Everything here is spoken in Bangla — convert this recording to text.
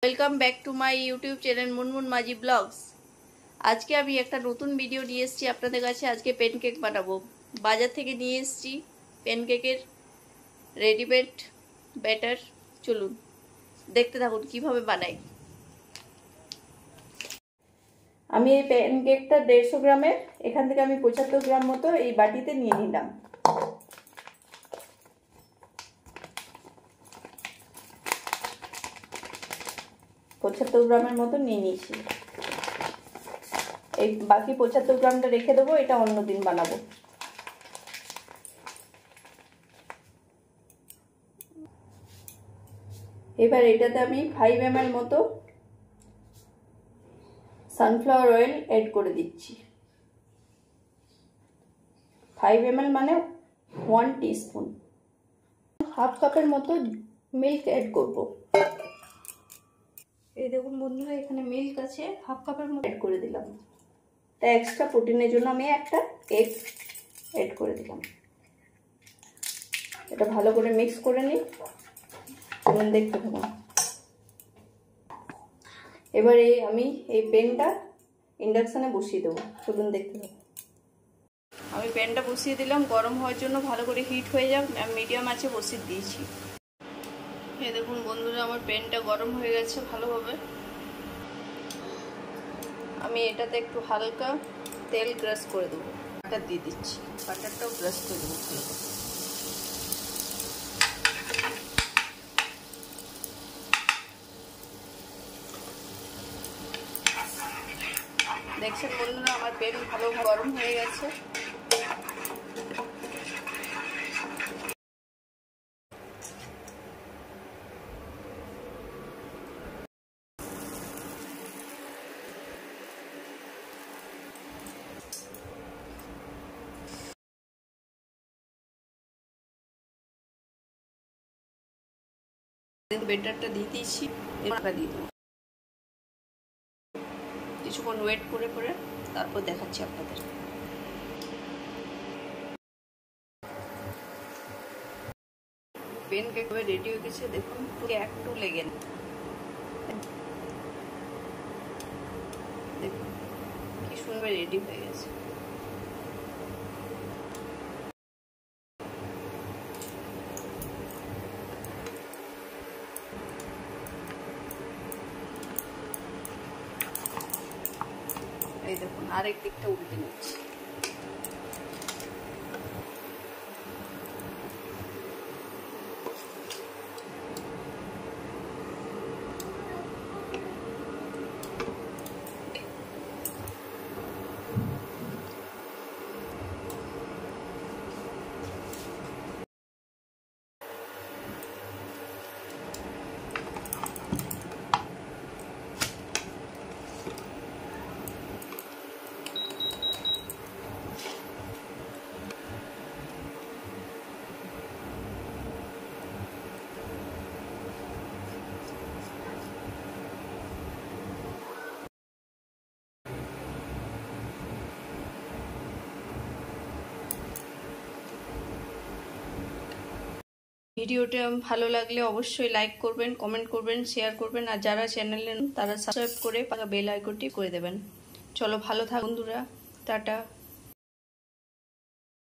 Welcome back to my YouTube channel Munmun Majhi blogs. আজকে আমি একটা নতুন ভিডিও নিয়ে এসেছি আপনাদের কাছে। আজকে প্যানকেক বানাবো। বাজার থেকে নিয়ে এসেছি প্যানকেকের রেডিমেড ব্যাটার। চলুন দেখতে থাকুন কিভাবে বানাই। আমি এই প্যানকেকটা 150 গ্রামের, এখান থেকে আমি 75 গ্রাম মতো এই বাটিতে নিয়ে নিলাম। পঁচাত্তর গ্রামের মতো নিয়ে নিয়েছি। এই বাকি 75 গ্রামটা রেখে দেবো, এটা অন্যদিন বানাবো। এবার এটাতে আমি 5 ml মতো সানফ্লাওয়ার অয়েল অ্যাড করে দিচ্ছি। 5 ml মানে 1 টিস্পুন। হাফ কাপের মতো মিল্ক অ্যাড করব। এই দেখুন বন্ধুরা, এখানে মিল্ক আছে, হাফ কাপের মতো অ্যাড করে দিলাম। তা এক্সট্রা প্রোটিনের জন্য আমি একটা এগ অ্যাড করে দিলাম। এটা ভালো করে মিক্স করে নিই, চলুন দেখতে থাকুন। এবারে আমি এই প্যানটা ইন্ডাকশনে বসিয়ে দেবো, চলুন দেখতে থাকুন। আমি প্যানটা বসিয়ে দিলাম, গরম হওয়ার জন্য ভালো করে হিট হয়ে যাক। আমি মিডিয়াম আঁচে বসিয়ে দিয়েছি। এই দেখুন বন্ধুরা, আমার প্যানটা গরম হয়ে গেছে ভালোভাবে। আমি এটাতে একটু হালকা তেল ব্রাশ করে দেবো, বাটার দিয়ে দিচ্ছি। বাটারটাও ব্রাশ করে দেবো ভালো করে। দেখছেন বন্ধুরা, আমার প্যান ভালো গরম হয়ে গেছে। বেটারটা দিয়ে দিয়েছি, এবার দিয়ে দেবো। কিছুক্ষণ ওয়েট করে করে তারপর দেখাচ্ছি আপনাদের। প্যানকেক রেডি হয়ে গেছে, দেখুন একটু লেগে না। দেখুন কি সুন্দর রেডি হয়ে গেছে। এই দেখুন আরেক দিকটা উল্টে নিচ্ছি। ভিডিওটা ভালো লাগলে অবশ্যই লাইক করবেন, কমেন্ট করবেন, শেয়ার করবেন। আর যারা চ্যানেলে তারা সাবস্ক্রাইব করে বেল আইকনটি করে দেবেন। চলো ভালো থাকুন বন্ধুরা, টাটা।